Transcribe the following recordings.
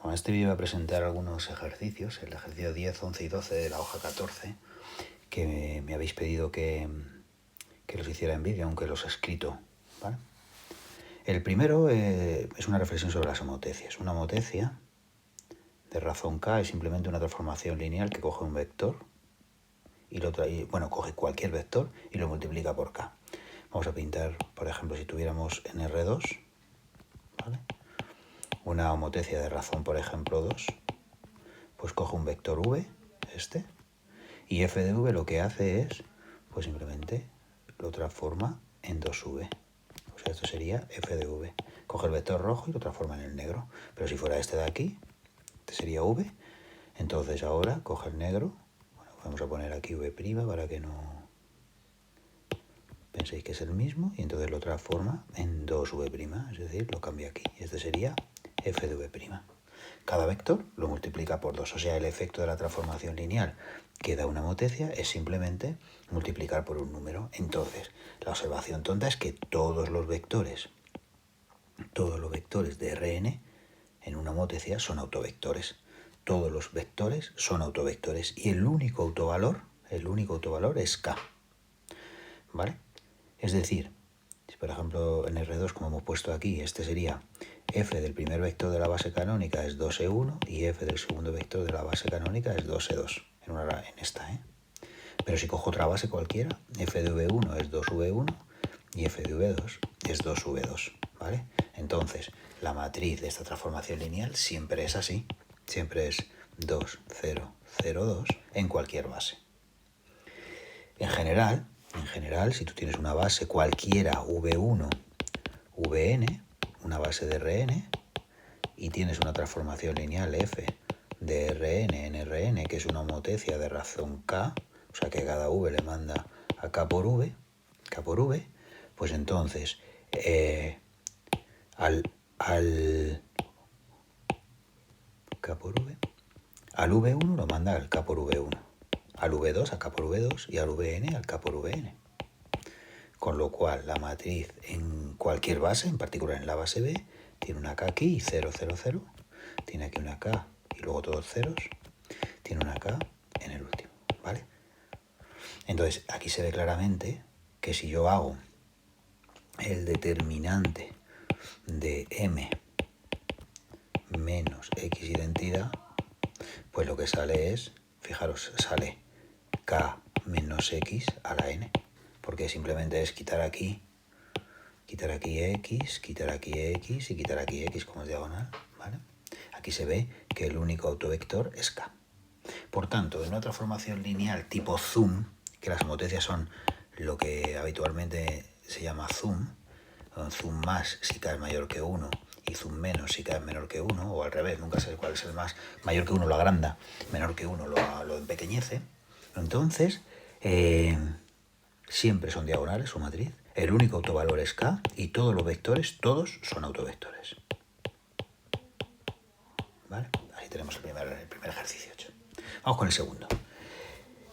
Con este vídeo voy a presentar algunos ejercicios, el ejercicio 10, 11 y 12 de la hoja 14, que me habéis pedido que los hiciera en vídeo, aunque los he escrito, ¿vale? El primero es una reflexión sobre las homotecias. Una homotecia de razón K es simplemente una transformación lineal que coge un vector coge cualquier vector y lo multiplica por K. Vamos a pintar, por ejemplo, si tuviéramos en R2, ¿vale?, una homotecia de razón, por ejemplo, 2, pues coge un vector V, y f de v lo que hace es, pues simplemente lo transforma en 2v. O sea, esto sería f de v. Coge el vector rojo y lo transforma en el negro. Pero si fuera este de aquí, este sería v. Entonces ahora coge el negro. Bueno, vamos a poner aquí v' para que no penséis que es el mismo. Y entonces lo transforma en 2v', es decir, lo cambia aquí. Y este sería f de v'. Cada vector lo multiplica por 2. O sea, el efecto de la transformación lineal que da una homotecia es simplemente multiplicar por un número. Entonces, la observación tonta es que todos los vectores de Rn en una homotecia son autovectores. Todos los vectores son autovectores y el único autovalor es K. ¿Vale? Es decir, si por ejemplo en R2, como hemos puesto aquí, este sería f del primer vector de la base canónica es 2e1 y f del segundo vector de la base canónica es 2e2, en esta, ¿eh? Pero si cojo otra base cualquiera, f de v1 es 2v1 y f de v2 es 2v2, ¿vale? Entonces, la matriz de esta transformación lineal siempre es así, siempre es 2, 0, 0, 2 en cualquier base. En general, si tú tienes una base cualquiera v1, vn, una base de Rn, y tienes una transformación lineal f de Rn en Rn, que es una homotecia de razón K, o sea que cada v le manda a K por v, pues entonces al v1 lo manda al K por v1, al v2 a K por v2 y al vn al K por vn. Con lo cual la matriz en cualquier base, en particular en la base B, tiene una K aquí y 0, 0, 0. Tiene aquí una K y luego todos ceros. Tiene una K en el último, ¿vale? Entonces aquí se ve claramente que si yo hago el determinante de M menos X identidad, pues lo que sale es, fijaros, sale K menos X a la N. Porque simplemente es quitar aquí X, quitar aquí X y quitar aquí X como es diagonal, ¿vale? Aquí se ve que el único autovector es K. Por tanto, en una transformación lineal tipo zoom, que las homotecias son lo que habitualmente se llama zoom más si K es mayor que 1 y zoom menos si K es menor que 1, o al revés, nunca sé cuál es el más, mayor que 1 lo agranda, menor que 1 lo empequeñece. Entonces, siempre son diagonales su matriz, el único autovalor es K y todos los vectores, todos son autovectores. ¿Vale? Ahí tenemos el primer ejercicio hecho. Vamos con el segundo.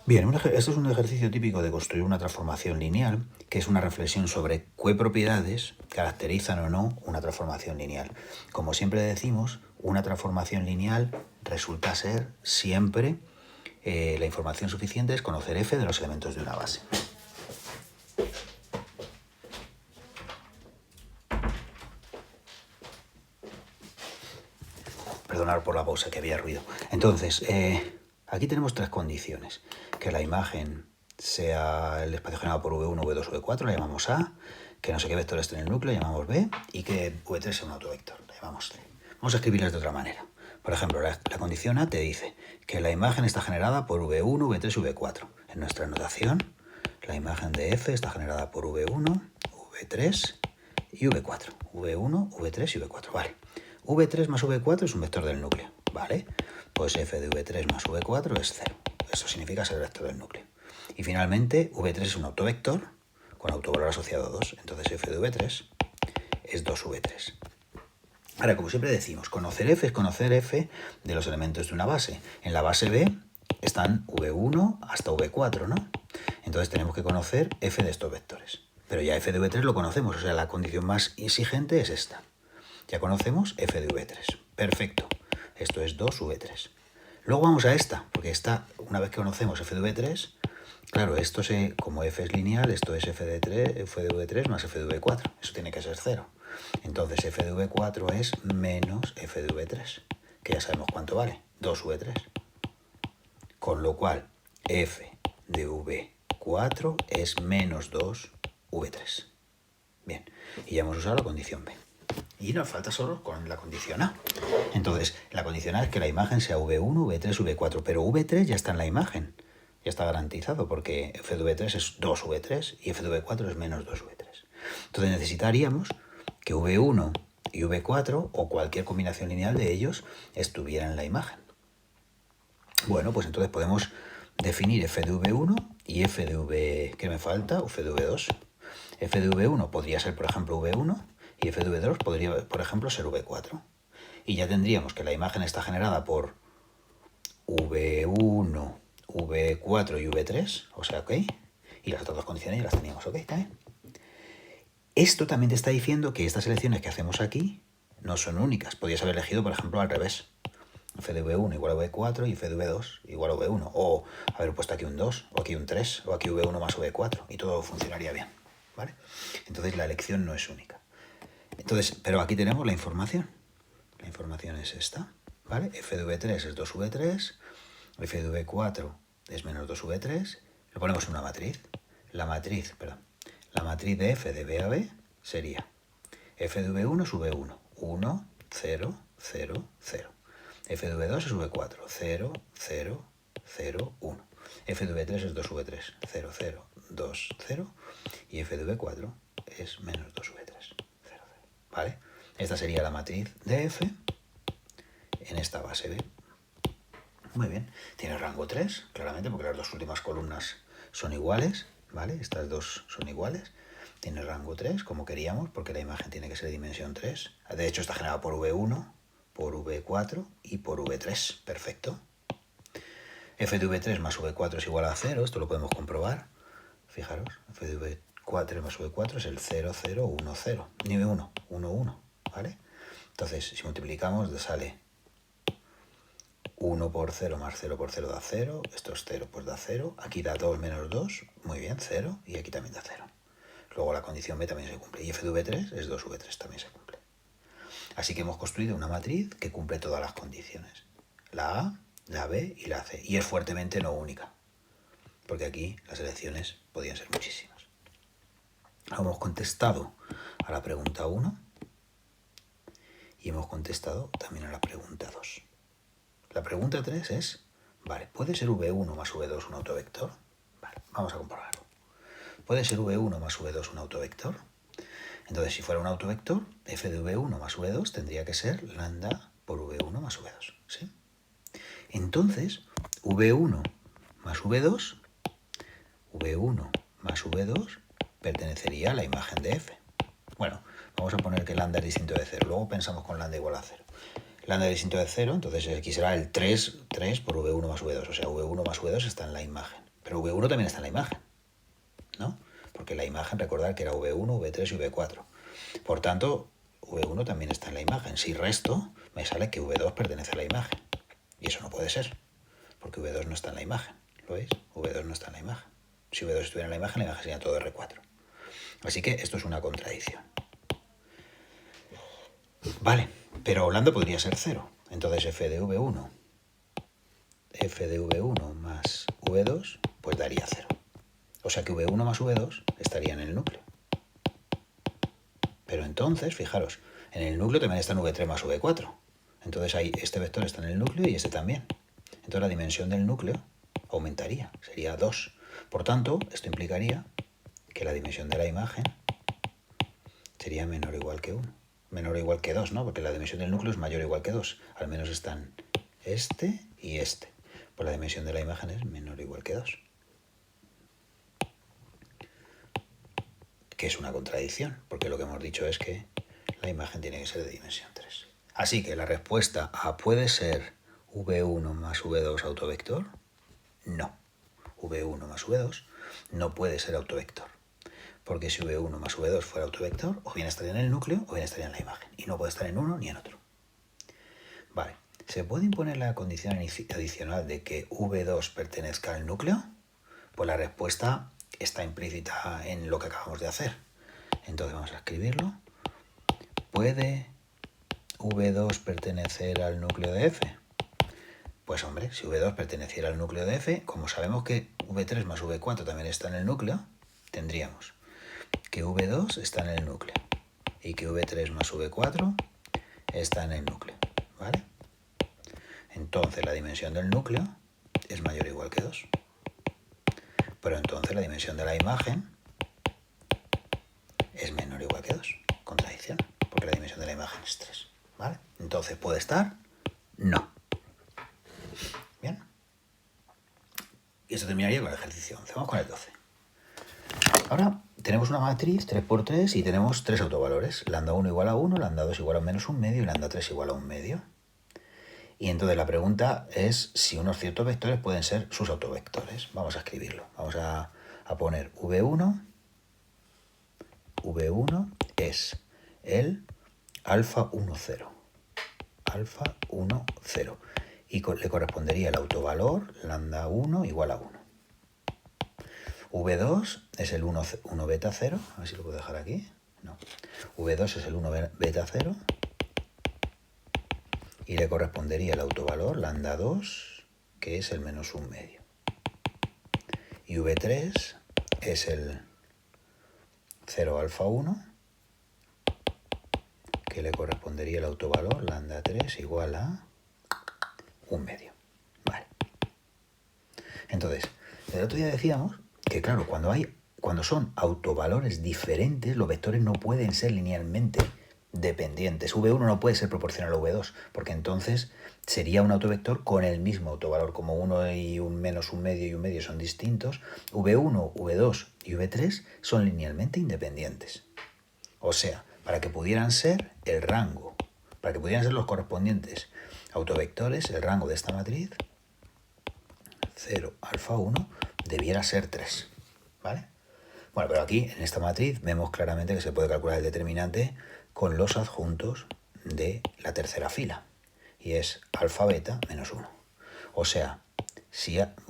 Bien, esto es un ejercicio típico de construir una transformación lineal, que es una reflexión sobre qué propiedades caracterizan o no una transformación lineal. Como siempre decimos, una transformación lineal resulta ser siempre la información suficiente es conocer f de los elementos de una base. Perdonad por la pausa, que había ruido. Entonces, aquí tenemos tres condiciones. Que la imagen sea el espacio generado por V1, V2, V4, la llamamos A. Que no sé qué vector esté en el núcleo, la llamamos B. Y que V3 sea un autovector, la llamamos C. Vamos a escribirlas de otra manera. Por ejemplo, la condición A te dice que la imagen está generada por V1, V3 y V4. En nuestra notación, la imagen de F está generada por V1, V3 y V4. V1, V3 y V4, vale. V3 más V4 es un vector del núcleo, ¿vale? Pues f de V3 más V4 es 0. Eso significa ser el vector del núcleo. Y finalmente, V3 es un autovector con autovalor asociado 2. Entonces f de V3 es 2V3. Ahora, como siempre decimos, conocer f es conocer f de los elementos de una base. En la base B están V1 hasta V4, ¿no? Entonces tenemos que conocer f de estos vectores. Pero ya f de V3 lo conocemos, o sea, la condición más exigente es esta. Ya conocemos f de V3. Perfecto. Esto es 2v3. Luego vamos a esta, porque esta, una vez que conocemos f de v3, claro, esto como f es lineal, esto es f de v3 más f de v4. Eso tiene que ser 0. Entonces f de v4 es menos f de v3, que ya sabemos cuánto vale, 2v3. Con lo cual, f de v4 es menos 2v3. Bien, y ya hemos usado la condición B. Y nos falta solo con la condición A. Entonces, la condición A es que la imagen sea V1, V3, V4, pero V3 ya está en la imagen. Ya está garantizado porque f de v3 es 2v3 y f de v4 es menos 2v3. Entonces necesitaríamos que v1 y v4 o cualquier combinación lineal de ellos estuviera en la imagen. Bueno, pues entonces podemos definir f de v1 y f de v... ¿Qué me falta? F de v2. F de v1 podría ser, por ejemplo, v1 y f de v2 podría, por ejemplo, ser v4. Y ya tendríamos que la imagen está generada por v1, v4 y v3, o sea, ok. Y las otras dos condiciones ya las teníamos, ok, también. Esto también te está diciendo que estas elecciones que hacemos aquí no son únicas. Podrías haber elegido, por ejemplo, al revés. F de v1 igual a v4 y f de v2 igual a v1. O haber puesto aquí un 2, o aquí un 3, o aquí v1 más v4. Y todo funcionaría bien, ¿vale? Entonces la elección no es única. Entonces, pero aquí tenemos la información. La información es esta, ¿vale? F de v3 es 2v3, f de v4 es menos 2v3. Lo ponemos en una matriz. La matriz de f de b a b sería f de v1 es v1, 1, 0, 0, 0. F de v2 es v4, 0, 0, 0, 1. F de v3 es 2v3, 0, 0, 2, 0. Y f de v4 es menos 2v3, 0, 0. ¿Vale? Esta sería la matriz de f en esta base B. Muy bien. Tiene rango 3, claramente, porque las dos últimas columnas son iguales, ¿vale? Estas dos son iguales. Tiene rango 3, como queríamos, porque la imagen tiene que ser de dimensión 3. De hecho, está generada por V1, por V4 y por V3. Perfecto. F de V3 más V4 es igual a 0. Esto lo podemos comprobar. Fijaros, F de V4 más V4 es el 0, 0, 1, 0. Ni 1, 1, 1. ¿Vale? Entonces, si multiplicamos, sale 1 por 0 más 0 por 0 da 0. Esto es 0, pues da 0. Aquí da 2 menos 2. Muy bien, 0. Y aquí también da 0. Luego la condición B también se cumple. Y f de v3 es 2v3, también se cumple. Así que hemos construido una matriz que cumple todas las condiciones. La A, la B y la C. Y es fuertemente no única. Porque aquí las elecciones podían ser muchísimas. Hemos contestado a la pregunta 1. Y hemos contestado también a la pregunta 2. La pregunta 3 es, vale, ¿puede ser v1 más v2 un autovector? Vale, vamos a comprobarlo. ¿Puede ser v1 más v2 un autovector? Entonces, si fuera un autovector, f de v1 más v2 tendría que ser lambda por v1 más v2. ¿Sí? Entonces, v1 más v2 pertenecería a la imagen de f. Bueno, vamos a poner que lambda es distinto de 0. Luego pensamos con lambda igual a 0. Lambda es distinto de 0, entonces aquí será el 3 por v1 más v2. O sea, v1 más v2 está en la imagen. Pero v1 también está en la imagen, ¿no? Porque la imagen, recordad que era v1, v3 y v4. Por tanto, v1 también está en la imagen. Si resto, me sale que v2 pertenece a la imagen. Y eso no puede ser, porque v2 no está en la imagen. ¿Lo veis? v2 no está en la imagen. Si v2 estuviera en la imagen sería todo R4. Así que esto es una contradicción. Vale, pero lambda podría ser 0. Entonces f de v1 más v2, pues daría 0. O sea que v1 más v2 estaría en el núcleo. Pero entonces, fijaros, en el núcleo también están v3 más v4. Entonces ahí este vector está en el núcleo y este también. Entonces la dimensión del núcleo aumentaría, sería 2. Por tanto, esto implicaría que la dimensión de la imagen sería menor o igual que 1. Menor o igual que 2, ¿no? Porque la dimensión del núcleo es mayor o igual que 2. Al menos están este y este. Pues la dimensión de la imagen es menor o igual que 2. Que es una contradicción, porque lo que hemos dicho es que la imagen tiene que ser de dimensión 3. Así que la respuesta a ¿puede ser v1 más v2 autovector? No. v1 más v2 no puede ser autovector. Porque si v1 más v2 fuera autovector, o bien estaría en el núcleo o bien estaría en la imagen. Y no puede estar en uno ni en otro. Vale. ¿Se puede imponer la condición adicional de que V2 pertenezca al núcleo? Pues la respuesta está implícita en lo que acabamos de hacer. Entonces vamos a escribirlo. ¿Puede V2 pertenecer al núcleo de F? Pues hombre, si V2 perteneciera al núcleo de F, como sabemos que V3 más V4 también está en el núcleo, tendríamos que V2 está en el núcleo y que V3 más V4 está en el núcleo, ¿vale? Entonces la dimensión del núcleo es mayor o igual que 2. Pero entonces la dimensión de la imagen es menor o igual que 2. Contradicción, porque la dimensión de la imagen es 3, ¿vale? Entonces, ¿puede estar? No. Bien. Y esto terminaría con el ejercicio 11. Vamos con el 12. Ahora tenemos una matriz 3×3 y tenemos 3 autovalores. Lambda 1 igual a 1, lambda 2 igual a menos 1 medio y lambda 3 igual a 1 medio. Y entonces la pregunta es si unos ciertos vectores pueden ser sus autovectores. Vamos a escribirlo. Vamos a poner V1. V1 es el alfa 1, 0. Alfa 1, 0. Y le correspondería el autovalor lambda 1 igual a 1. V2 es el 1 beta 0. A ver si lo puedo dejar aquí. No. V2 es el 1 beta 0. Y le correspondería el autovalor lambda 2, que es el menos 1 medio. Y V3 es el 0 alfa 1, que le correspondería el autovalor lambda 3 igual a 1 medio. Vale. Entonces, el otro día decíamos que, claro, cuando son autovalores diferentes, los vectores no pueden ser linealmente dependientes. V1 no puede ser proporcional a V2, porque entonces sería un autovector con el mismo autovalor. Como 1 y un menos 1 medio y 1 medio son distintos, V1, V2 y V3 son linealmente independientes. O sea, para que pudieran ser el rango, para que pudieran ser los correspondientes autovectores, el rango de esta matriz, 0, alfa 1, debiera ser 3, ¿vale? Bueno, pero aquí, en esta matriz, vemos claramente que se puede calcular el determinante con los adjuntos de la tercera fila. Y es alfa beta menos 1. O sea, si alfa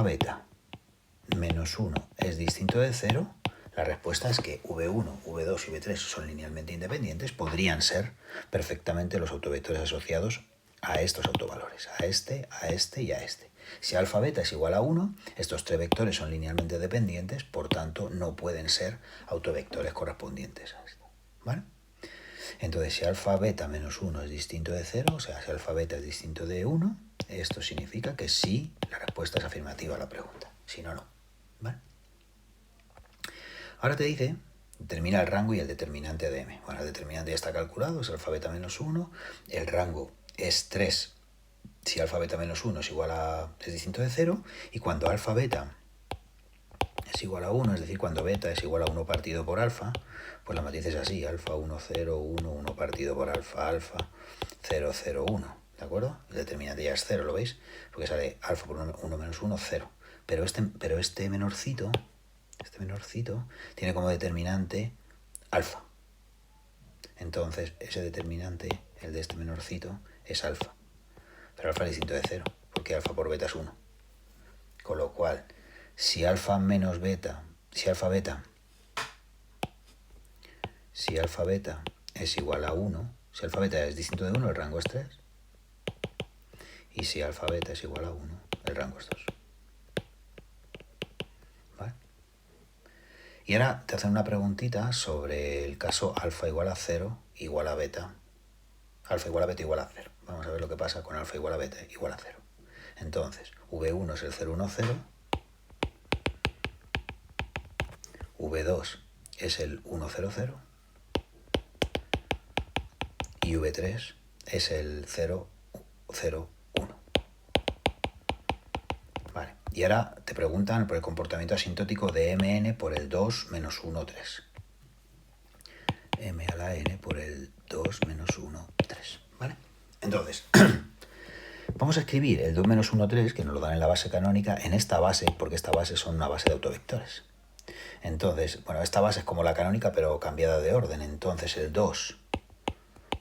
beta menos 1 es distinto de 0, la respuesta es que V1, V2 y V3 son linealmente independientes, podrían ser perfectamente los autovectores asociados a estos autovalores, a este y a este. Si alfa beta es igual a 1, estos tres vectores son linealmente dependientes, por tanto no pueden ser autovectores correspondientes a esto, ¿vale? Entonces, si alfa beta menos 1 es distinto de 0, o sea, si alfa beta es distinto de 1, esto significa que sí, la respuesta es afirmativa a la pregunta. Si no, no, ¿vale? Ahora te dice, determina el rango y el determinante de m. Bueno, el determinante ya está calculado, es alfa beta menos 1, el rango es 3 si alfa beta menos 1 es distinto de 0, y cuando alfa beta es igual a 1, es decir, cuando beta es igual a 1 partido por alfa, pues la matriz es así, alfa 1, 0, 1, 1 partido por alfa, alfa, 0, 0, 1, ¿de acuerdo? El determinante ya es 0, ¿lo veis? Porque sale alfa por 1 menos 1, 0. Pero este menorcito tiene como determinante alfa. Entonces, ese determinante, el de este menorcito, es alfa. Pero alfa es distinto de 0, porque alfa por beta es 1. Con lo cual, si alfa beta es igual a 1, si alfa beta es distinto de 1, el rango es 3. Y si alfa beta es igual a 1, el rango es 2. ¿Vale? Y ahora te hacen una preguntita sobre el caso alfa igual a 0 igual a beta. Alfa igual a beta igual a 0. Vamos a ver lo que pasa con alfa igual a beta igual a 0. Entonces, V1 es el 0, 1, 0. V2 es el 1, 0, 0. Y V3 es el 0, 0, 1. Vale. Y ahora te preguntan por el comportamiento asintótico de Mn por el 2 menos 1, 3. M a la n por el 2 menos 1, 3. ¿Vale? Entonces, vamos a escribir el 2 menos 1, 3, que nos lo dan en la base canónica, en esta base, porque esta base son una base de autovectores. Entonces, bueno, esta base es como la canónica, pero cambiada de orden. Entonces, el 2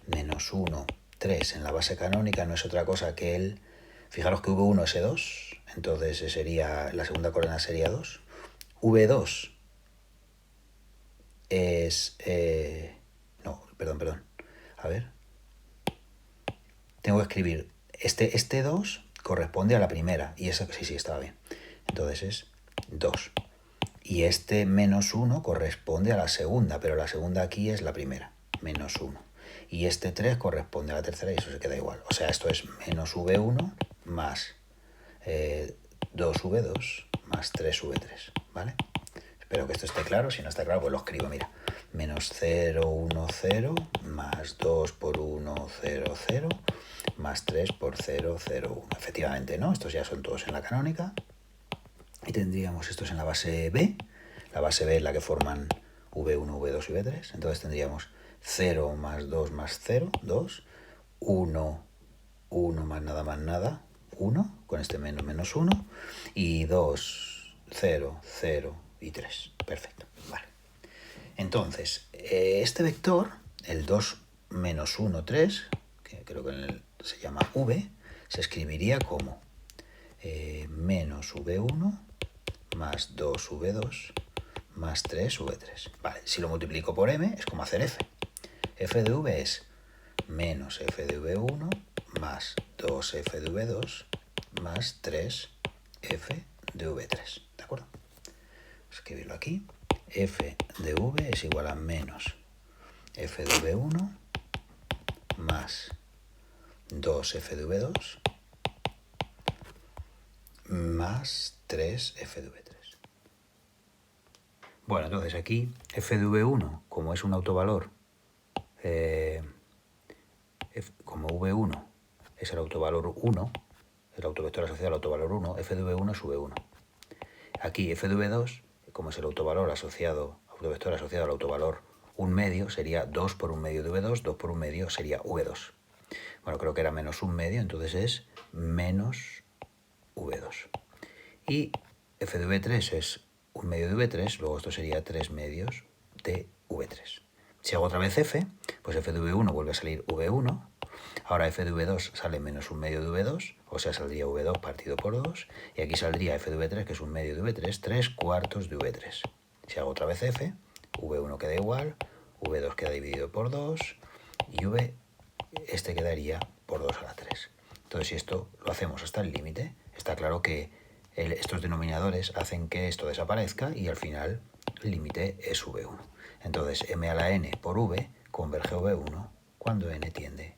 menos 1, 3 en la base canónica no es otra cosa que el... Fijaros que V1 es E2, entonces sería, la segunda coordenada sería 2. V2 es... no, perdón. A ver. Tengo que escribir... Este 2 corresponde a la primera. Y esa, sí, estaba bien. Entonces es 2. Y este menos 1 corresponde a la segunda, pero la segunda aquí es la primera. Menos 1. Y este 3 corresponde a la tercera y eso se queda igual. O sea, esto es menos V1 más 2V2 más 3V3, ¿vale? Espero que esto esté claro. Si no está claro, pues lo escribo, mira. Menos 0, 1, 0, más 2 por 1, 0, 0, más 3 por 0, 0, 1. Efectivamente, ¿no? Estos ya son todos en la canónica. Y tendríamos estos en la base B. La base B es la que forman V1, V2 y V3. Entonces tendríamos 0 más 2 más 0, 2. 1, 1 más nada, 1. Con este menos 1. Y 2, 0, 0 y 3. Perfecto. Vale. Entonces, este vector, el 2 menos 1, 3, que creo que se llama V, se escribiría como menos V1 más 2V2 más 3V3. Vale, si lo multiplico por M es como hacer F. F de V es menos F de V1 más 2F de V2 más 3F de V3. ¿De acuerdo? Escribirlo aquí. F de V es igual a menos F de V1 más 2F de V2 más 3F de V3. Bueno, entonces aquí F de V1, como es un autovalor, como V1 es el autovalor 1, el autovector asociado al autovalor 1, F de V1 es V1. Aquí F de V2, como es el autovector asociado al autovalor 1 medio, sería 2 por 1 medio de V2, 2 por 1 medio sería V2. Bueno, creo que era menos 1 medio, entonces es menos V2. Y F de V3 es 1 medio de V3, luego esto sería 3 medios de V3. Si hago otra vez F, pues F de V1 vuelve a salir V1. Ahora F de V2 sale menos 1 medio de V2, o sea, saldría V2 partido por 2. Y aquí saldría F de V3, que es 1 medio de V3, 3 cuartos de V3. Si hago otra vez F, V1 queda igual, V2 queda dividido por 2, y V, este quedaría por 2 a la 3. Entonces, si esto lo hacemos hasta el límite, está claro que estos denominadores hacen que esto desaparezca y al final el límite es V1. Entonces, m a la n por v converge a V1 cuando n tiende